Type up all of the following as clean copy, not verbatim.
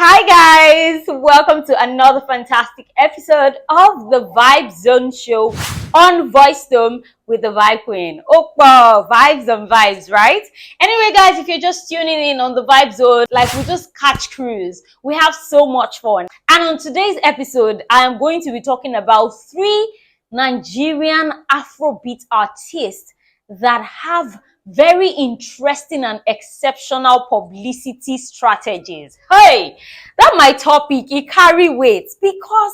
Hi guys, welcome to another fantastic episode of the Vibe Zone show on Voice Dome with the Vibe Queen. Opa, vibes and vibes, right? Anyway guys, if you're just tuning in on the Vibe Zone, like we just catch cruise. We have so much fun. And on today's episode, I am going to be talking about 3 Nigerian Afrobeat artists that have very interesting and exceptional publicity strategies. Hey, that my topic, it carry weight because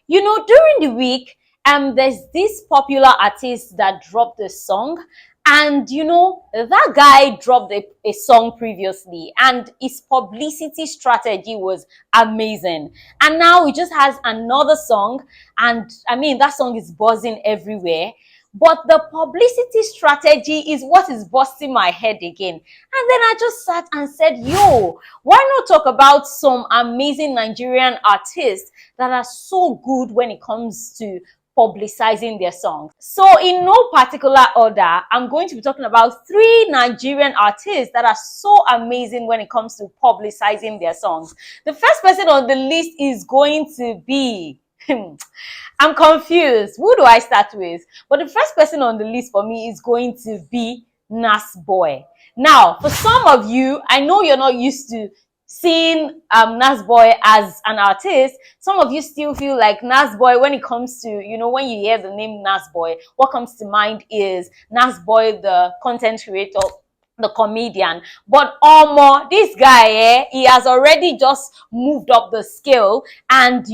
during the week, there's this popular artist that dropped a song, and that guy dropped a song previously and his publicity strategy was amazing, and now he just has another song, and I mean that song is buzzing everywhere. But the publicity strategy is what is busting my head again. And then I just sat and said, yo, why not talk about some amazing Nigerian artists that are so good when it comes to publicizing their songs? So in no particular order, I'm going to be talking about 3 Nigerian artists that are so amazing when it comes to publicizing their songs. The first person on the list is going to be... I'm confused. Who do I start with? But the first person on the list for me is going to be Nasboi. Now, for some of you, I know you're not used to seeing Nasboi as an artist. Some of you still feel like Nasboi, when it comes to, when you hear the name Nasboi, what comes to mind is Nasboi, the content creator, the comedian. But this guy, he has already just moved up the scale, and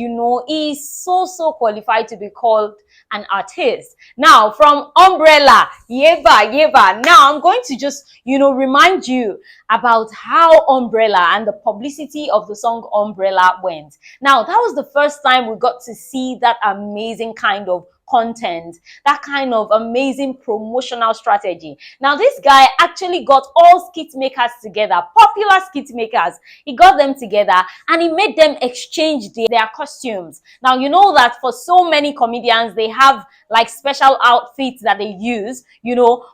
he's so qualified to be called an artist. Now, from Umbrella, Yeba. Now I'm going to just remind you about how Umbrella and the publicity of the song Umbrella went. Now, that was the first time we got to see that amazing kind of content, that kind of amazing promotional strategy. Now, this guy actually got all skit makers together, popular skit makers. He got them together and he made them exchange their costumes. Now, you know that for so many comedians, they have like special outfits that they use,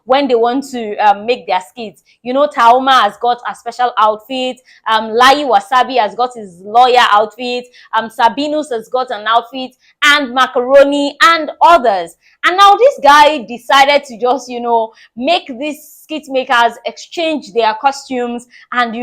when they want to make their skits. Tauma has got a special outfit. Lai Wasabi has got his lawyer outfit. Sabinus has got an outfit, and Macaroni and others. And now this guy decided to just, make these skit makers exchange their costumes and,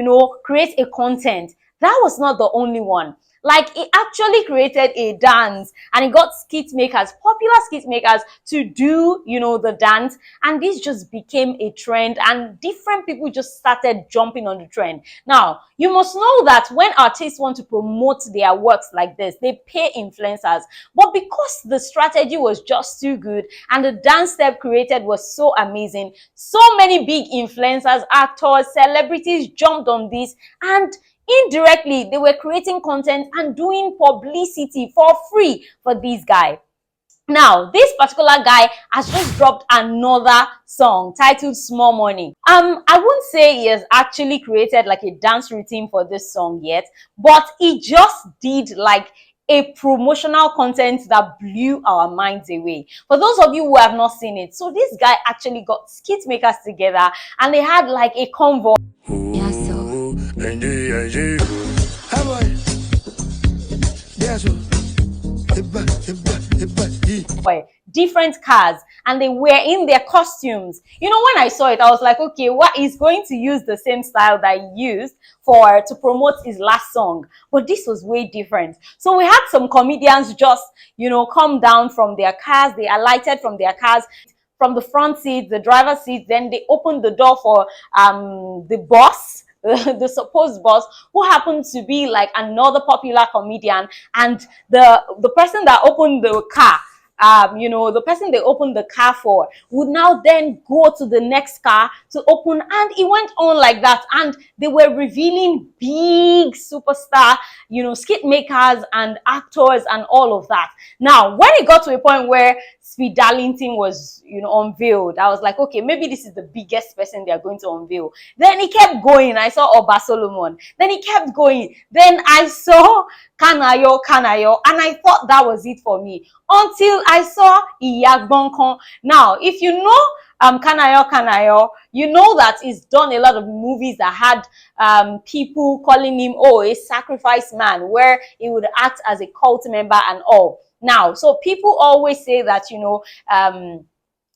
create a content. That was not the only one. Like, he actually created a dance and he got skit makers, popular skit makers, to do, the dance. And this just became a trend and different people just started jumping on the trend. Now, you must know that when artists want to promote their works like this, they pay influencers. But because the strategy was just too good and the dance step created was so amazing, so many big influencers, actors, celebrities jumped on this, and indirectly, they were creating content and doing publicity for free for this guy. Now, this particular guy has just dropped another song titled Small Money. I wouldn't say he has actually created like a dance routine for this song yet, but he just did like a promotional content that blew our minds away. For those of you who have not seen it, so this guy actually got skit makers together and they had like a convoy. Yeah, so. Different cars, and they were in their costumes. When I saw it, I was like, okay, what is going to use the same style that he used to promote his last song? But this was way different. So we had some comedians just, come down from their cars. They alighted from their cars, from the front seat, the driver's seat. Then they opened the door for the boss, the supposed boss, who happened to be like another popular comedian, and the person that opened the car, the person they opened the car for would now then go to the next car to open, and it went on like that. And they were revealing big superstar, skit makers and actors and all of that. Now, when it got to a point where Speed Darlington was, unveiled, I was like, okay, maybe this is the biggest person they are going to unveil. Then he kept going. I saw Oba Solomon. Then he kept going. Then I saw Kanayo, and I thought that was it for me until I saw Iyagbonkon. Now, if you know Kanayo Kanayo, you know that he's done a lot of movies that had people calling him, oh, a sacrifice man, where he would act as a cult member and all. Now, so people always say that, you know,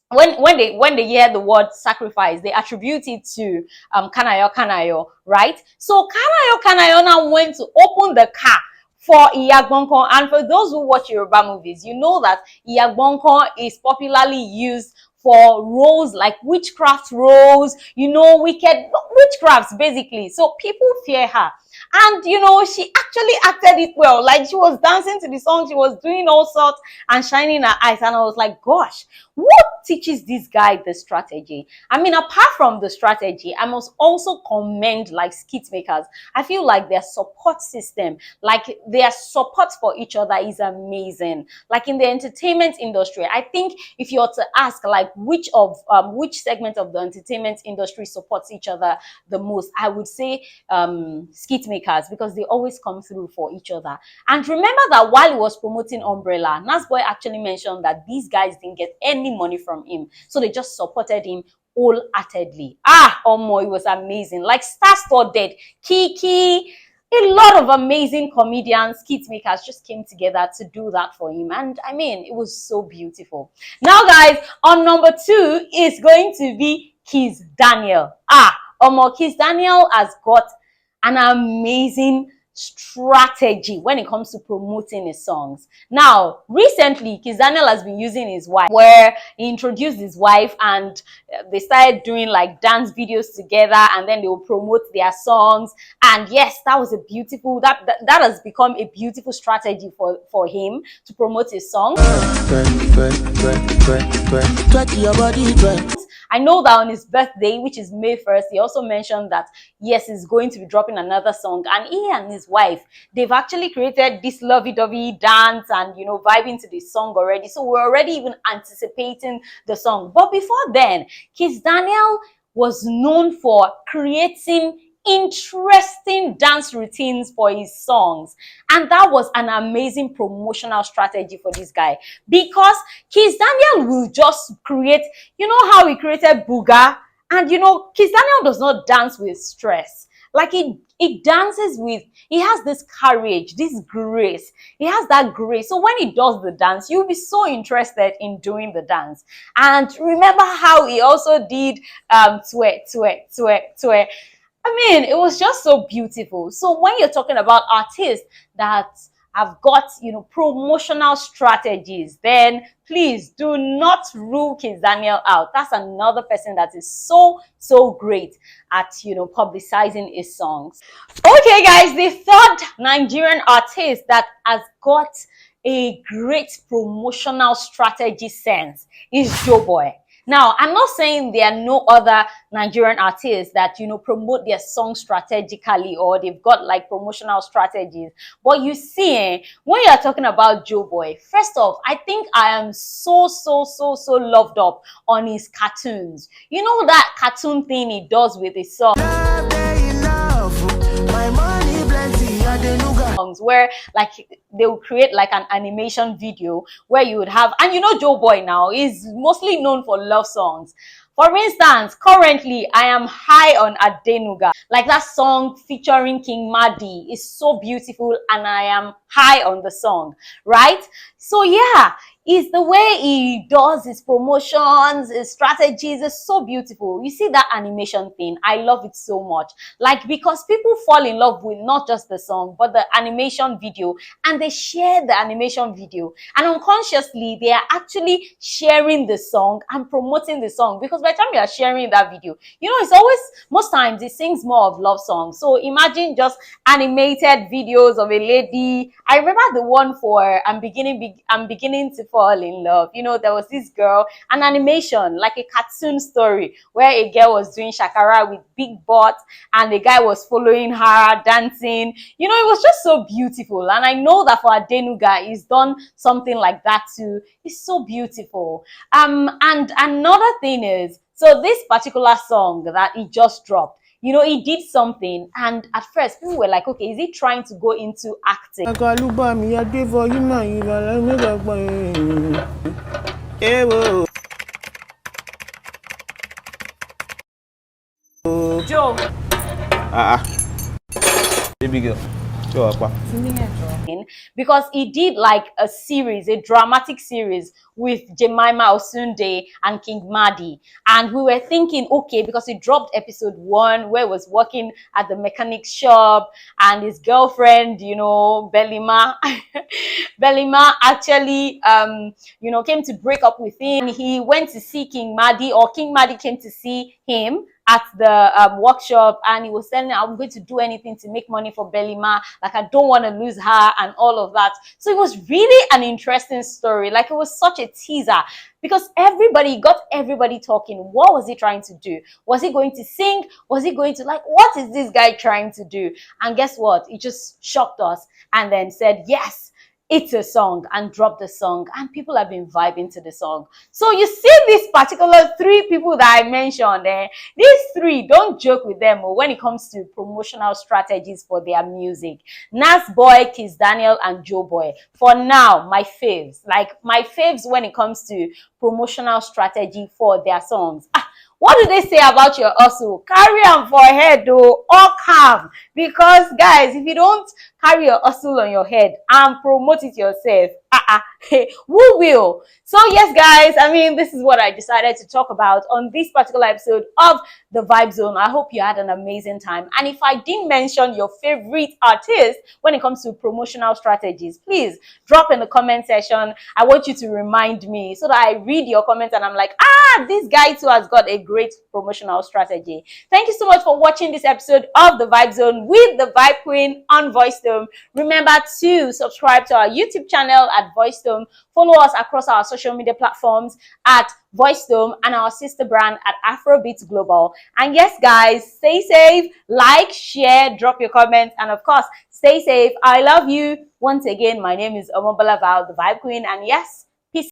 when they hear the word sacrifice, they attribute it to Kanayo Kanayo, right? So Kanayo Kanayo now went to open the car for Iyagbonko. And for those who watch Yoruba movies, you know that Iyagbonko is popularly used for roles like witchcraft roles, you know, wicked witchcrafts basically. So people fear her. And, you know, she actually acted it well. Like, she was dancing to the song, she was doing all sorts and shining her eyes. And I was like, gosh, what teaches this guy the strategy? I mean, apart from the strategy, I must also commend, like, skit makers. I feel like their support system, like their support for each other is amazing. Like in the entertainment industry, I think if you were to ask, like, which segment of the entertainment industry supports each other the most, I would say skit makers, because they always come through for each other. And remember that while he was promoting Umbrella, Nasboi actually mentioned that these guys didn't get any money from him, so they just supported him wholeheartedly. It was amazing. Like star-studded, Kiki, a lot of amazing comedians, skit makers just came together to do that for him. And I mean, it was so beautiful. Now, guys, on number 2 is going to be Kizz Daniel. Kizz Daniel has got an amazing strategy when it comes to promoting his songs. Now, recently, Kizz Daniel has been using his wife, where he introduced his wife and they started doing like dance videos together, and then they will promote their songs. And yes, that was a beautiful, that has become a beautiful strategy for him to promote his songs. I know that on his birthday, which is May 1st, he also mentioned that, yes, he's going to be dropping another song. And he and his wife, they've actually created this lovey-dovey dance and, you know, vibing to this song already. So we're already even anticipating the song. But before then, Kizz Daniel was known for creating interesting dance routines for his songs, and that was an amazing promotional strategy for this guy, because Kizz Daniel will just create, you know how he created Booga, and you know Kizz Daniel does not dance with stress. Like he dances with, he has this courage, this grace. He has that grace. So when he does the dance, you'll be so interested in doing the dance. And remember how he also did twerk, twerk, twerk, twerk. I mean, it was just so beautiful. So when you're talking about artists that have got, you know, promotional strategies, then please do not rule Kizz Daniel out. That's another person that is so great at, you know, publicizing his songs. Okay, guys, the third Nigerian artist that has got a great promotional strategy sense is Joeboy. Now, I'm not saying there are no other Nigerian artists that, you know, promote their songs strategically or they've got like promotional strategies. But you see, when you're talking about Joeboy, first off, I think I am so loved up on his cartoons. You know that cartoon thing he does with his songs, where like they will create like an animation video where you would have, and you know Joeboy now is mostly known for love songs. For instance, currently I am high on Adenuga. Like that song featuring King Madi is so beautiful and I am high on the song, right? So yeah, is the way he does his promotions, his strategies is so beautiful. You see that animation thing, I love it so much. Like, because people fall in love with not just the song, but the animation video, and they share the animation video. And unconsciously, they are actually sharing the song and promoting the song. Because by the time you are sharing that video, you know, it's always, most times it sings more of love songs. So imagine just animated videos of a lady. I remember the one for I'm beginning to fall in love. You know, there was this girl, an animation, like a cartoon story, where a girl was doing shakara with big butt and the guy was following her, dancing. You know, it was just so beautiful. And I know that for Adenuga, he's done something like that too. It's so beautiful. And another thing is, so this particular song that he just dropped, you know, he did something, and at first people were like, okay, is he trying to go into acting? show. Baby girl. Sure, Papa. Because he did like a series, a dramatic series with Jemima Osunde and King Madi. And we were thinking, okay, because he dropped episode 1 where he was working at the mechanic shop and his girlfriend, you know, Belima, Belima actually, you know, came to break up with him. He went to see King Madi, or King Madi came to see him at the workshop, and he was telling her, I'm going to do anything to make money for Belima, like I don't want to lose her and all of that. So it was really an interesting story. Like, it was such a teaser because everybody got everybody talking. What was he trying to do? Was he going to sing? Was he going to, like, what is this guy trying to do? And guess what? He just shocked us and then said, yes, it's a song, and dropped the song, and people have been vibing to the song. So you see these particular 3 people that I mentioned, these 3, don't joke with them when it comes to promotional strategies for their music. Nasboi, Kizz Daniel, and Joeboy. For now, my faves. Like, my faves when it comes to promotional strategy for their songs. What do they say about your hustle? Carry on for head, though, or calm. Because, guys, if you don't carry your hustle on your head and promote it yourself, who will? So, yes, guys, I mean, this is what I decided to talk about on this particular episode of The Vibe Zone. I hope you had an amazing time. And if I didn't mention your favorite artist when it comes to promotional strategies, please drop in the comment section. I want you to remind me so that I read your comments and I'm like, this guy too has got a great promotional strategy. Thank you so much for watching this episode of The Vibe Zone with the Vibe Queen on VoiceTone. Remember to subscribe to our YouTube channel at VoiceTone. Follow us across our social media platforms at VoiceTone and our sister brand at Afrobeat Global. And yes, guys, stay safe, like, share, drop your comments, and of course, stay safe. I love you. Once again, my name is Omobola Val, the Vibe Queen, and yes,